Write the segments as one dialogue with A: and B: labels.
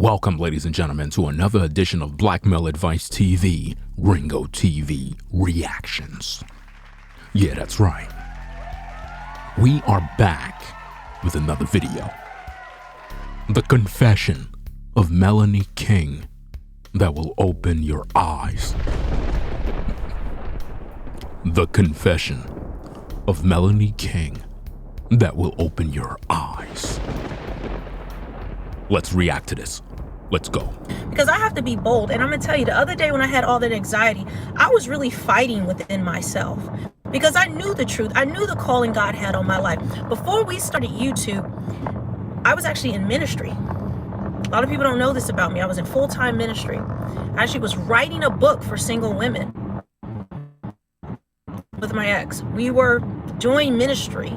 A: Welcome, ladies and gentlemen, to another edition of Black Male Advice TV, Ringo TV Reactions. Yeah, that's right. We are back with another video. The confession of Melanie King that will open your eyes. The confession of Melanie King that will open your eyes. Let's react to this. Let's go.
B: Because I have to be bold. And I'm going to tell you, the other day when I had all that anxiety, I was really fighting within myself. Because I knew the truth. I knew the calling God had on my life. Before we started YouTube, I was actually in ministry. A lot of people don't know this about me. I was in full-time ministry. I actually was writing a book for single women with my ex. We were doing ministry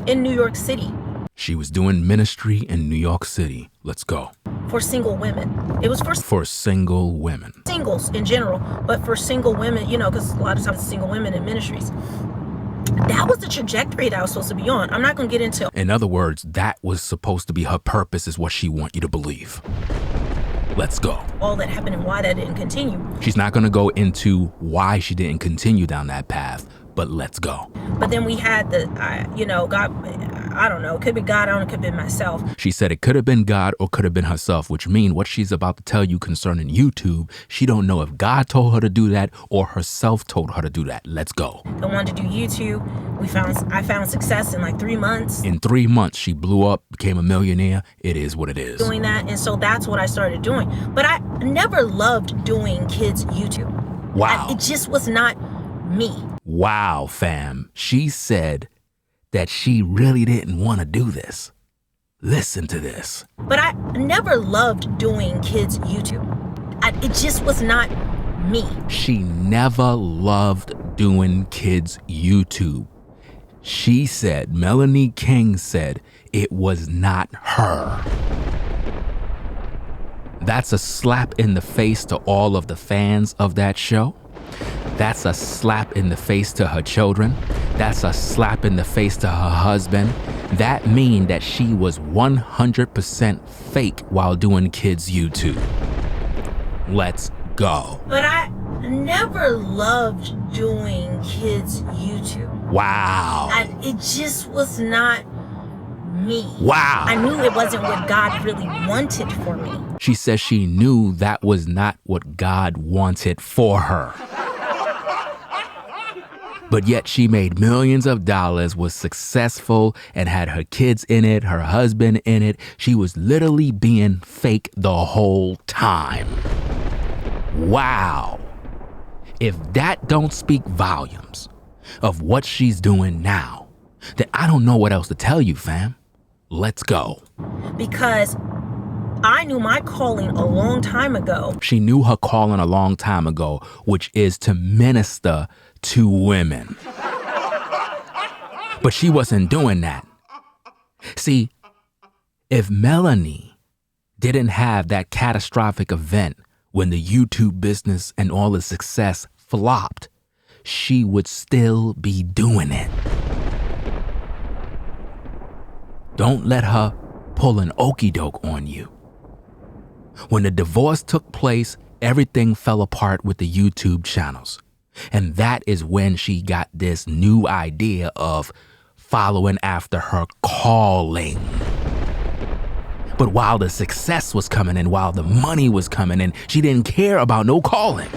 B: in New York City.
A: She was doing ministry in New York City. Let's go.
B: For single women. It was
A: for single women.
B: Singles in general, but for single women, you know, because a lot of times it's single women in ministries. That was the trajectory that I was supposed to be on. I'm not going to get into.
A: In other words, that was supposed to be her purpose, is what she wants you to believe. Let's go.
B: All that happened and why that didn't continue.
A: She's not going to go into why she didn't continue down that path, but let's go.
B: But then we had God, I don't know, it could be God, I don't know, it could be myself.
A: She said it could have been God or could have been herself, which means what she's about to tell you concerning YouTube, she don't know if God told her to do that or herself told her to do that. Let's go.
B: I wanted to do YouTube. I found success in like 3 months.
A: In 3 months, she blew up, became a millionaire. It is what it is.
B: Doing that, and so that's what I started doing. But I never loved doing kids' YouTube.
A: Wow.
B: It just was not me.
A: Wow, fam. She said that she really didn't want to do this. Listen to this.
B: But I never loved doing kids' YouTube. It just was not me.
A: She never loved doing kids' YouTube. She said, Melanie King said, it was not her. That's a slap in the face to all of the fans of that show. That's a slap in the face to her children. That's a slap in the face to her husband. That means that she was 100% fake while doing kids' YouTube. Let's go.
B: But I never loved doing kids' YouTube.
A: Wow.
B: It just was not me.
A: Wow.
B: I knew it wasn't what God really wanted for me.
A: She says she knew that was not what God wanted for her. But yet she made millions of dollars, was successful, and had her kids in it, her husband in it. She was literally being fake the whole time. Wow. If that don't speak volumes of what she's doing now, then I don't know what else to tell you, fam. Let's go.
B: Because I knew my calling a long time ago.
A: She knew her calling a long time ago, which is to minister to women. But she wasn't doing that. See, if Melanie didn't have that catastrophic event when the YouTube business and all the success flopped, she would still be doing it. Don't let her pull an okie doke on you. When the divorce took place, everything fell apart with the YouTube channels. And that is when she got this new idea of following after her calling. But while the success was coming in, while the money was coming in, she didn't care about no calling.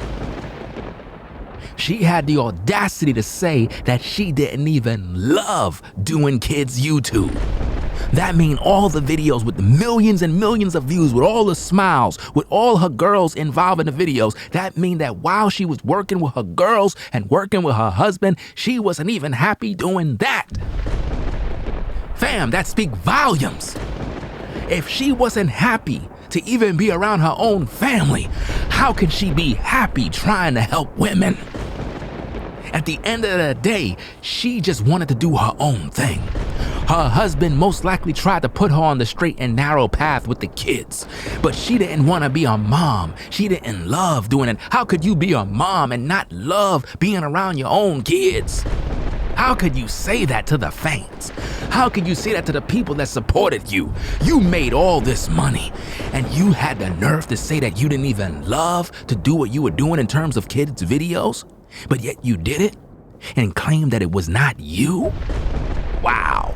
A: She had the audacity to say that she didn't even love doing kids' YouTube. That means all the videos with the millions and millions of views, with all the smiles, with all her girls involved in the videos, that means that while she was working with her girls and working with her husband, she wasn't even happy doing that. Fam, that speaks volumes. If she wasn't happy to even be around her own family, how can she be happy trying to help women? At the end of the day, she just wanted to do her own thing. Her husband most likely tried to put her on the straight and narrow path with the kids, but she didn't want to be a mom. She didn't love doing it. How could you be a mom and not love being around your own kids? How could you say that to the fans? How could you say that to the people that supported you? You made all this money, and you had the nerve to say that you didn't even love to do what you were doing in terms of kids' videos, but yet you did it and claimed that it was not you? Wow.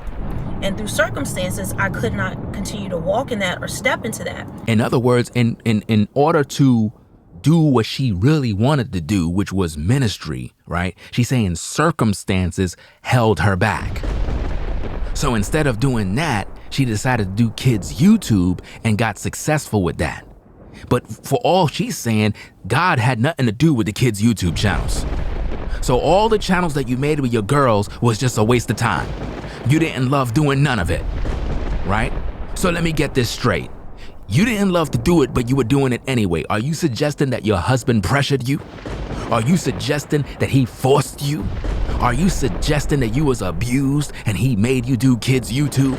B: And through circumstances, I could not continue to walk in that or step into that.
A: In other words, in order to do what she really wanted to do, which was ministry, right? She's saying circumstances held her back. So instead of doing that, she decided to do kids' YouTube and got successful with that. But for all she's saying, God had nothing to do with the kids' YouTube channels. So all the channels that you made with your girls was just a waste of time. You didn't love doing none of it, right? So let me get this straight. You didn't love to do it, but you were doing it anyway. Are you suggesting that your husband pressured you? Are you suggesting that he forced you? Are you suggesting that you was abused and he made you do kids' YouTube?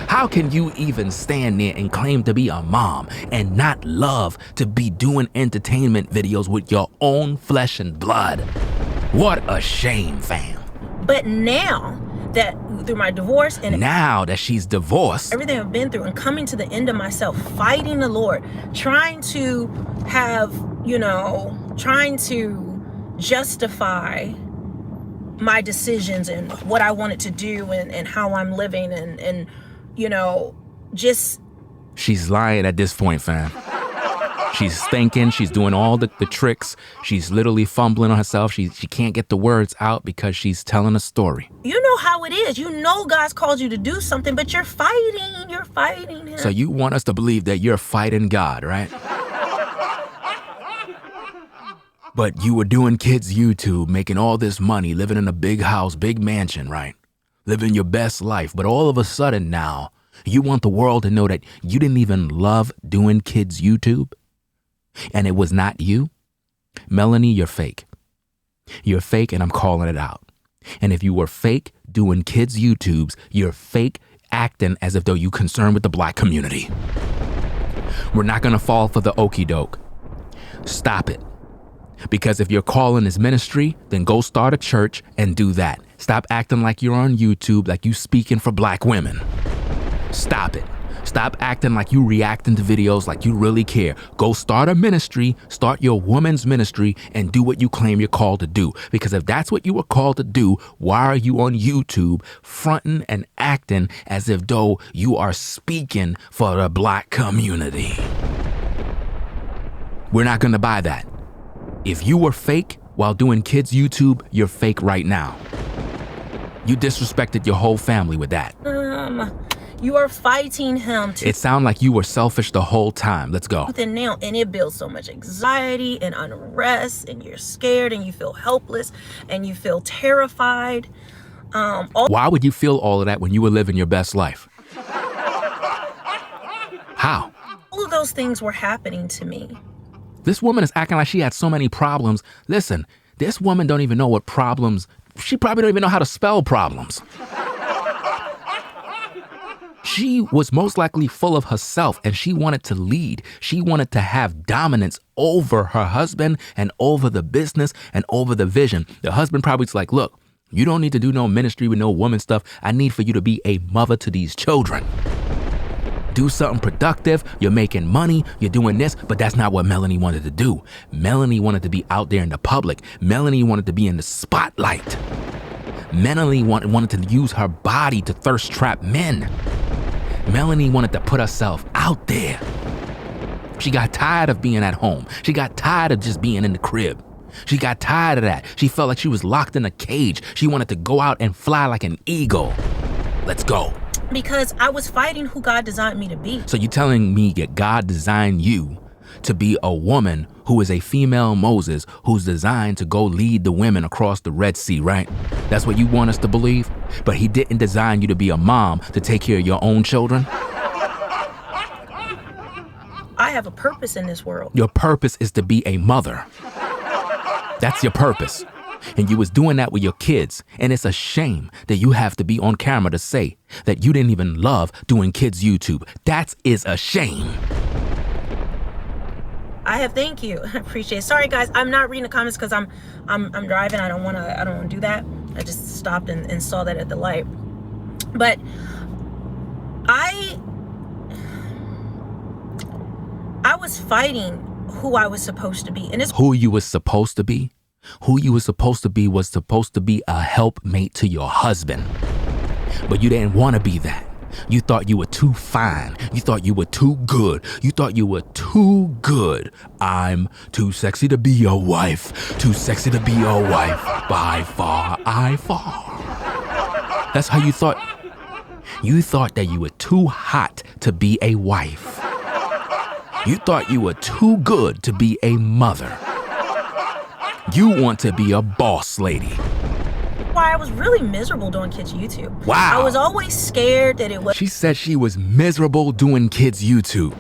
A: How can you even stand there and claim to be a mom and not love to be doing entertainment videos with your own flesh and blood? What a shame, fam.
B: But now that through my divorce and
A: now that she's divorced,
B: everything I've been through and coming to the end of myself, fighting the Lord, trying to have, trying to justify my decisions and what I wanted to do and how I'm living and just.
A: She's lying at this point, fam. She's thinking, she's doing all the tricks. She's literally fumbling on herself. She can't get the words out because she's telling a story.
B: You know how it is. You know God's called you to do something, but you're fighting him.
A: So you want us to believe that you're fighting God, right? But you were doing kids' YouTube, making all this money, living in a big house, big mansion, right? Living your best life. But all of a sudden now, you want the world to know that you didn't even love doing kids' YouTube? And it was not you? Melanie, you're fake. You're fake, and I'm calling it out. And if you were fake doing kids' YouTubes, you're fake acting as if though you concerned with the Black community. We're not going to fall for the okie doke. Stop it. Because if your calling is ministry, then go start a church and do that. Stop acting like you're on YouTube, like you speaking for Black women. Stop it. Stop acting like you reacting to videos like you really care. Go start a ministry, start your woman's ministry, and do what you claim you're called to do. Because if that's what you were called to do, why are you on YouTube fronting and acting as if though you are speaking for the Black community? We're not going to buy that. If you were fake while doing kids' YouTube, you're fake right now. You disrespected your whole family with that.
B: You are fighting him.
A: It sounded like you were selfish the whole time. Let's go.
B: And it builds so much anxiety and unrest, and you're scared and you feel helpless and you feel terrified.
A: Why would you feel all of that when you were living your best life? How?
B: All of those things were happening to me.
A: This woman is acting like she had so many problems. Listen, this woman don't even know what problems. She probably don't even know how to spell problems. She was most likely full of herself, and she wanted to lead. She wanted to have dominance over her husband and over the business and over the vision. The husband probably was like, look, you don't need to do no ministry with no woman stuff. I need for you to be a mother to these children. Do something productive. You're making money. You're doing this. But that's not what Melanie wanted to do. Melanie wanted to be out there in the public. Melanie wanted to be in the spotlight. Melanie wanted to use her body to thirst trap men. Melanie wanted to put herself out there. She got tired of being at home. She got tired of just being in the crib. She got tired of that. She felt like she was locked in a cage. She wanted to go out and fly like an eagle. Let's go.
B: Because I was fighting who God designed me to be.
A: So you're telling me that God designed you to be a woman who is a female Moses who's designed to go lead the women across the Red Sea, right? That's what you want us to believe? But he didn't design you to be a mom to take care of your own children?
B: I have a purpose in this world.
A: Your purpose is to be a mother. That's your purpose. And you was doing that with your kids. And it's a shame that you have to be on camera to say that you didn't even love doing kids' YouTube. That is a shame.
B: Thank you. I appreciate it. Sorry guys, I'm not reading the comments because I'm driving. I don't want to do that. I just stopped and saw that at the light. But I was fighting who I was supposed to be. And it's
A: who you were supposed to be? Who you were supposed to be was supposed to be a helpmate to your husband. But you didn't want to be that. You thought you were too fine. You thought you were too good. You thought you were too good. I'm too sexy to be your wife. Too sexy to be your wife. By far, I far. That's how you thought. You thought that you were too hot to be a wife. You thought you were too good to be a mother. You want to be a boss lady.
B: why I was really miserable doing kids YouTube.
A: Wow.
B: I was always scared that it
A: She said she was miserable doing kids YouTube.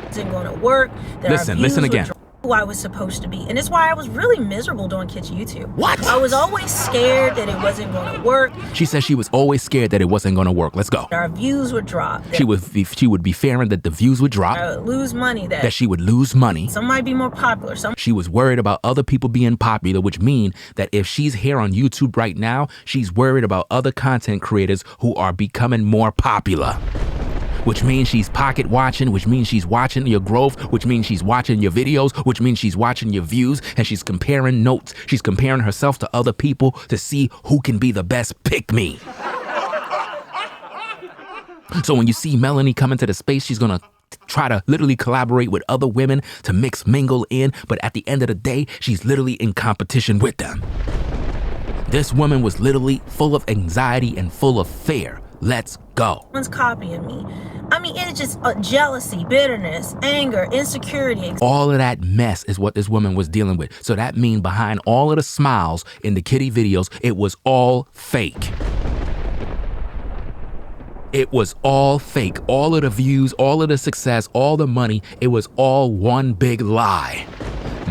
B: wasn't going to work. That
A: Listen again.
B: Who I was supposed to be. And it's why I was really miserable doing kids YouTube.
A: What?
B: I was always scared that it wasn't going to work.
A: She said she was always scared that it wasn't going to work. Let's go.
B: Our views would drop.
A: She would be fearing that the views would drop.
B: I would lose money.
A: That she would lose money.
B: Some might be more popular.
A: She was worried about other people being popular, which means that if she's here on YouTube right now, she's worried about other content creators who are becoming more popular. Which means she's pocket watching, which means she's watching your growth, which means she's watching your videos, which means she's watching your views, and she's comparing notes. She's comparing herself to other people to see who can be the best pick me. So when you see Melanie come into the space, she's gonna try to literally collaborate with other women to mingle in, but at the end of the day, she's literally in competition with them. This woman was literally full of anxiety and full of fear. Let's go.
B: Someone's copying me. I mean, it's just jealousy, bitterness, anger, insecurity.
A: All of that mess is what this woman was dealing with. So that means behind all of the smiles in the kitty videos, it was all fake. It was all fake. All of the views, all of the success, all the money, it was all one big lie.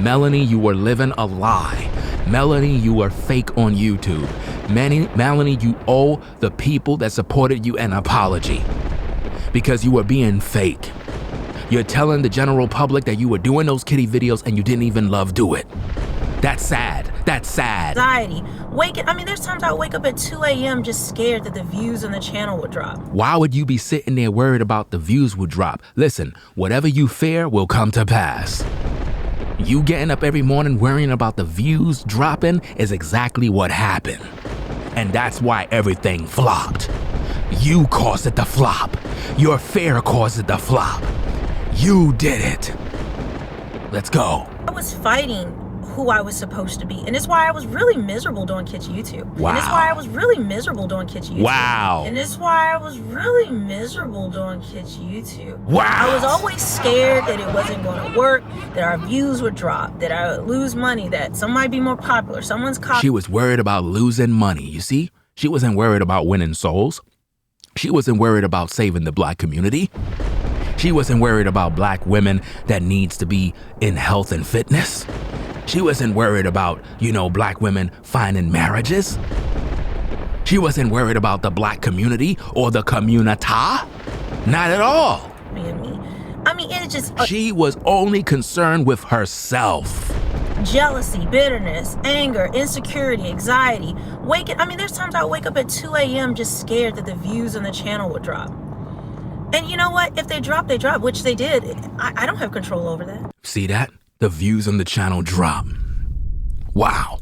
A: Melanie, you were living a lie. Melanie, you were fake on YouTube. Melanie, you owe the people that supported you an apology because you were being fake. You're telling the general public that you were doing those kitty videos and you didn't even do it. That's sad. That's sad.
B: Anxiety. There's times I wake up at 2 a.m. just scared that the views on the channel would drop.
A: Why would you be sitting there worried about the views would drop? Listen, whatever you fear will come to pass. You getting up every morning worrying about the views dropping is exactly what happened. And that's why everything flopped. You caused it to flop. Your fear caused it to flop. You did it. Let's go.
B: I was fighting who I was supposed to be. And it's why I was really miserable doing kids YouTube.
A: Wow.
B: And it's why I was really miserable doing kids YouTube.
A: Wow.
B: And it's why I was really miserable doing kids YouTube.
A: Wow.
B: I was always scared that it wasn't going to work, that our views would drop, that I would lose money, that some might be more popular, someone's copying.
A: She was worried about losing money, you see? She wasn't worried about winning souls. She wasn't worried about saving the black community. She wasn't worried about black women that needs to be in health and fitness. She wasn't worried about, black women finding marriages. She wasn't worried about the black community or the community. Not at all.
B: It's just
A: She was only concerned with herself.
B: jealousy, bitterness, anger, insecurity, anxiety. There's times I wake up at 2 a.m. just scared that the views on the channel would drop. And you know what? If they drop, they drop, which they did. I don't have control over that.
A: See that? The views on the channel drop. Wow.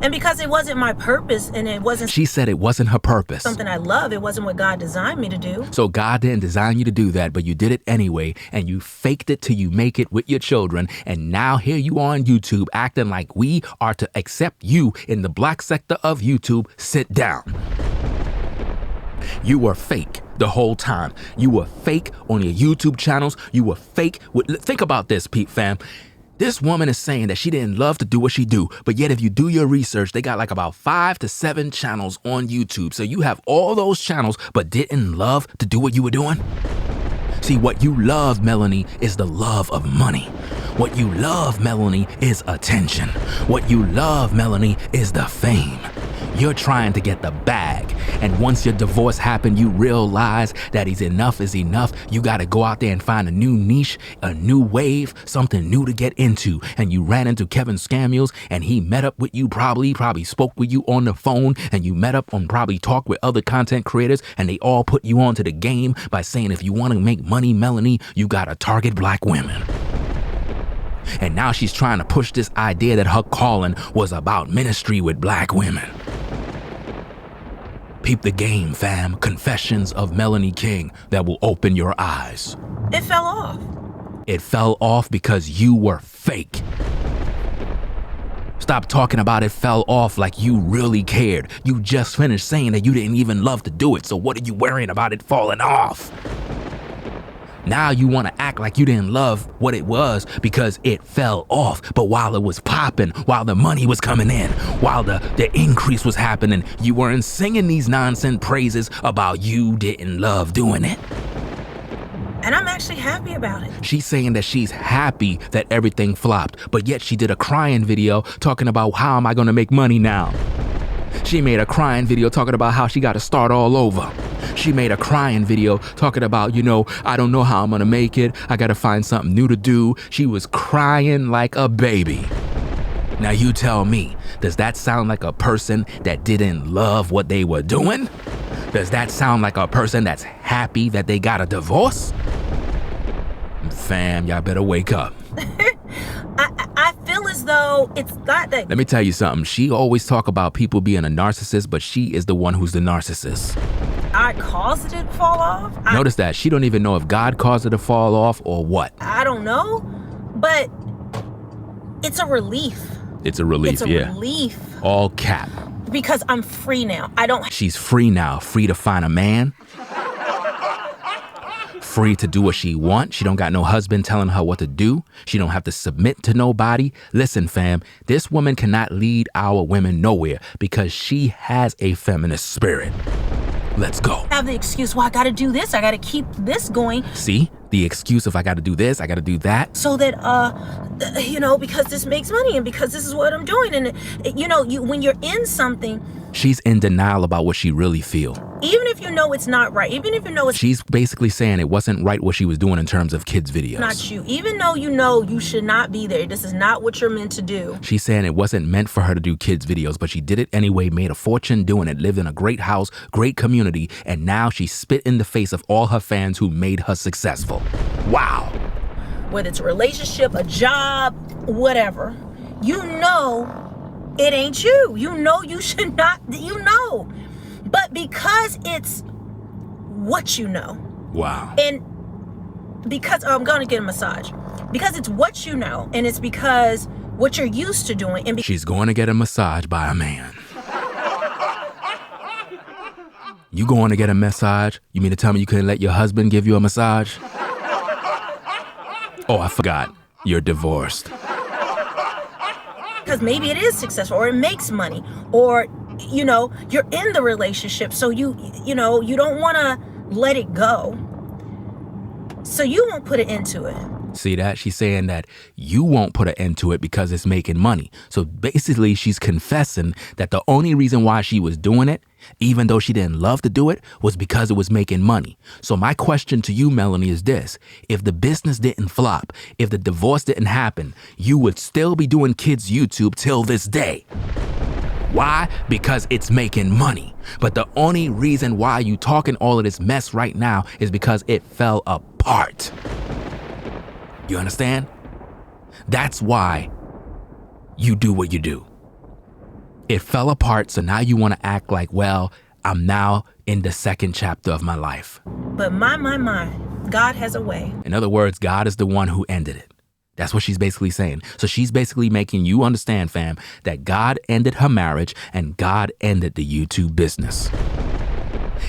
B: And because it wasn't my purpose and it wasn't...
A: She said it wasn't her purpose.
B: Something I love. It wasn't what God designed me to do.
A: So God didn't design you to do that, but you did it anyway, and you faked it till you make it with your children, and now here you are on YouTube acting like we are to accept you in the black sector of YouTube. Sit down. You were fake the whole time. You were fake on your YouTube channels. You were fake. Think about this, Pete fam. This woman is saying that she didn't love to do what she do, but yet if you do your research, they got like about 5 to 7 channels on YouTube. So you have all those channels, but didn't love to do what you were doing? See, what you love, Melanie, is the love of money. What you love, Melanie, is attention. What you love, Melanie, is the fame. You're trying to get the bag. And once your divorce happened, you realize that enough is enough. You got to go out there and find a new niche, a new wave, something new to get into. And you ran into Kevin Samuels, and he met up with you, probably spoke with you on the phone, and you met up and probably talked with other content creators, and they all put you onto the game by saying, if you want to make money, Melanie, you got to target black women. And now she's trying to push this idea that her calling was about ministry with black women. Peep the game, fam. Confessions of Melanie King that will open your eyes.
B: It fell off.
A: It fell off because you were fake. Stop talking about it fell off like you really cared. You just finished saying that you didn't even love to do it, so what are you worrying about it falling off? Now you want to act like you didn't love what it was because it fell off. But while it was popping, while the money was coming in, while the increase was happening, you weren't singing these nonsense praises about you didn't love doing it.
B: And I'm actually happy about it.
A: She's saying that she's happy that everything flopped, but yet she did a crying video talking about how am I going to make money now? She made a crying video talking about how she got to start all over. She made a crying video talking about, I don't know how I'm going to make it. I got to find something new to do. She was crying like a baby. Now you tell me, does that sound like a person that didn't love what they were doing? Does that sound like a person that's happy that they got a divorce? Fam, y'all better wake up.
B: I feel as though it's not that.
A: Let me tell you something. She always talk about people being a narcissist, but she is the one who's the narcissist.
B: I caused it to fall off.
A: Notice that. She don't even know if God caused it to fall off or what.
B: I don't know, but it's a relief.
A: It's a relief,
B: It's a relief.
A: All cap.
B: Because I'm free now.
A: She's free now. Free to find a man. Free to do what she wants. She don't got no husband telling her what to do. She don't have to submit to nobody. Listen, fam, this woman cannot lead our women nowhere because she has a feminist spirit. Let's go.
B: I have the excuse, well, I got to do this. I got to keep this going.
A: See? The excuse of I got to do this, I got to do that.
B: So that, because this makes money and because this is what I'm doing. And, when you're in something.
A: She's in denial about what she really feel.
B: Even if you know it's not right, even if you know it's...
A: She's basically saying it wasn't right what she was doing in terms of kids' videos.
B: Not you. Even though you know you should not be there. This is not what you're meant to do.
A: She's saying it wasn't meant for her to do kids' videos, but she did it anyway, made a fortune doing it, lived in a great house, great community, and now she spit in the face of all her fans who made her successful. Wow.
B: Whether it's a relationship, a job, whatever, it ain't you. You should not, But because it's what you know.
A: Wow.
B: And because I'm going to get a massage. Because it's what you know, and it's because what you're used to doing. And
A: she's going to get a massage by a man. You going to get a massage? You mean to tell me you couldn't let your husband give you a massage? Oh, I forgot. You're divorced.
B: Because maybe it is successful, or it makes money, or, you're in the relationship, so you don't want to let it go. So you won't put it into it.
A: See that? She's saying that you won't put an end to it because it's making money. So basically, she's confessing that the only reason why she was doing it, even though she didn't love to do it, was because it was making money. So my question to you, Melanie, is this. If the business didn't flop, if the divorce didn't happen, you would still be doing kids' YouTube till this day. Why? Because it's making money. But the only reason why you talking all of this mess right now is because it fell apart. You understand? That's why you do what you do. It fell apart, so now you want to act like, well, I'm now in the second chapter of my life.
B: But my, God has a way.
A: In other words, God is the one who ended it. That's what she's basically saying. So she's basically making you understand, fam, that God ended her marriage and God ended the YouTube business.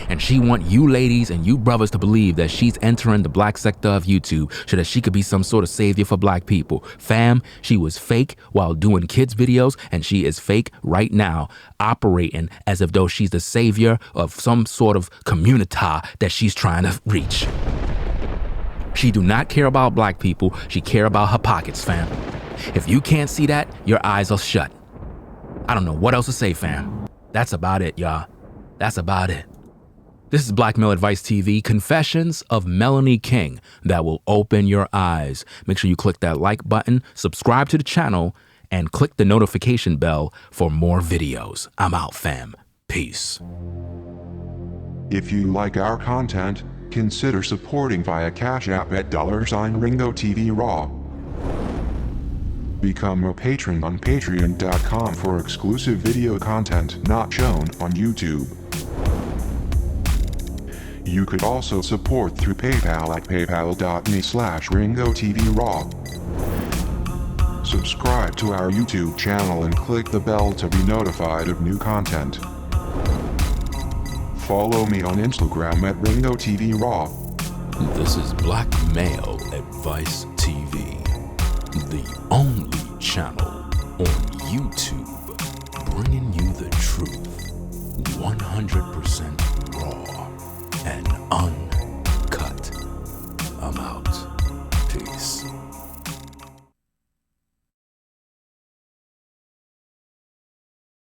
A: And she want you ladies and you brothers to believe that she's entering the black sector of YouTube so that she could be some sort of savior for black people. Fam, she was fake while doing kids videos, and she is fake right now, operating as if though she's the savior of some sort of community that she's trying to reach. She do not care about black people. She care about her pockets, fam. If you can't see that, your eyes are shut. I don't know what else to say, fam. That's about it, y'all. That's about it. This is Black Male Advice TV, Confessions of Melanie King, that will open your eyes. Make sure you click that like button, subscribe to the channel, and click the notification bell for more videos. I'm out, fam. Peace.
C: If you like our content, consider supporting via Cash App at $Ringo TV Raw. Become a patron on patreon.com for exclusive video content not shown on YouTube. You could also support through PayPal at paypal.me/RingoTVRaw. Subscribe to our YouTube channel and click the bell to be notified of new content. Follow me on Instagram at RingoTVRaw.
A: This is Black Male Advice TV, the only channel on YouTube bringing you the truth 100% raw and uncut. I'm out. Peace.